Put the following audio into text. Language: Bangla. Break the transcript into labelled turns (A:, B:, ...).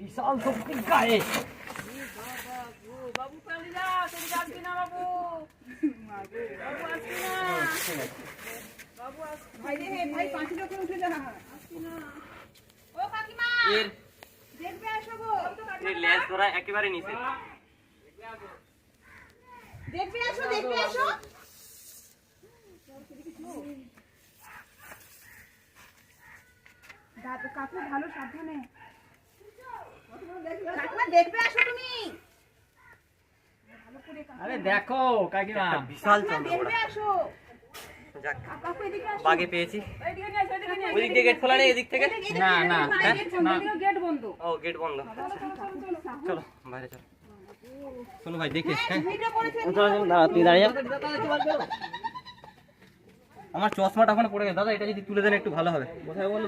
A: বিশাল শক্তি গায়ে।
B: বাবু পালিয়ে যা, তুই যাবি না বাবু। বাবু আসবি না। বাবু আসবি
C: ভাই রে ভাই, পাঁচিল করে উঠে যা।
B: না। ও কাকিমা,
A: এর
C: দেখবে আসো গো,
A: এর লেজ ধরা একেবারে নিচে।
C: দেখবে আসো, দেখবে আসো। কাকু ভালো সাবধানে। কাকিমা দেখবে আসো তুমি।
A: আরে দেখো কাকিমা, বিশাল
C: কাকিমা
A: চন্দ্র।
C: দেখবে আসো।
A: যাক,
C: কাকু এদিকে আসো।
A: বাগে পেয়েছি।
B: এদিকে নিয়ে আসো, এদিকে নিয়ে আসো।
A: ওই দিক দিয়ে গেট খোলা নেই, এদিক থেকে? না না,
B: গেট বন্ধ।
A: ও গেট বন্ধ। চলো বাইরে চলো। চলো ভাই দেখি। হ্যাঁ
C: ভিডিও করেছেন।
A: তুই দাঁড়িয়ে যা। আমার চশমাটা ওখানে পড়ে গেছে দাদা, এটা যদি তুলে দেন একটু ভালো হবে। কোথায় বল?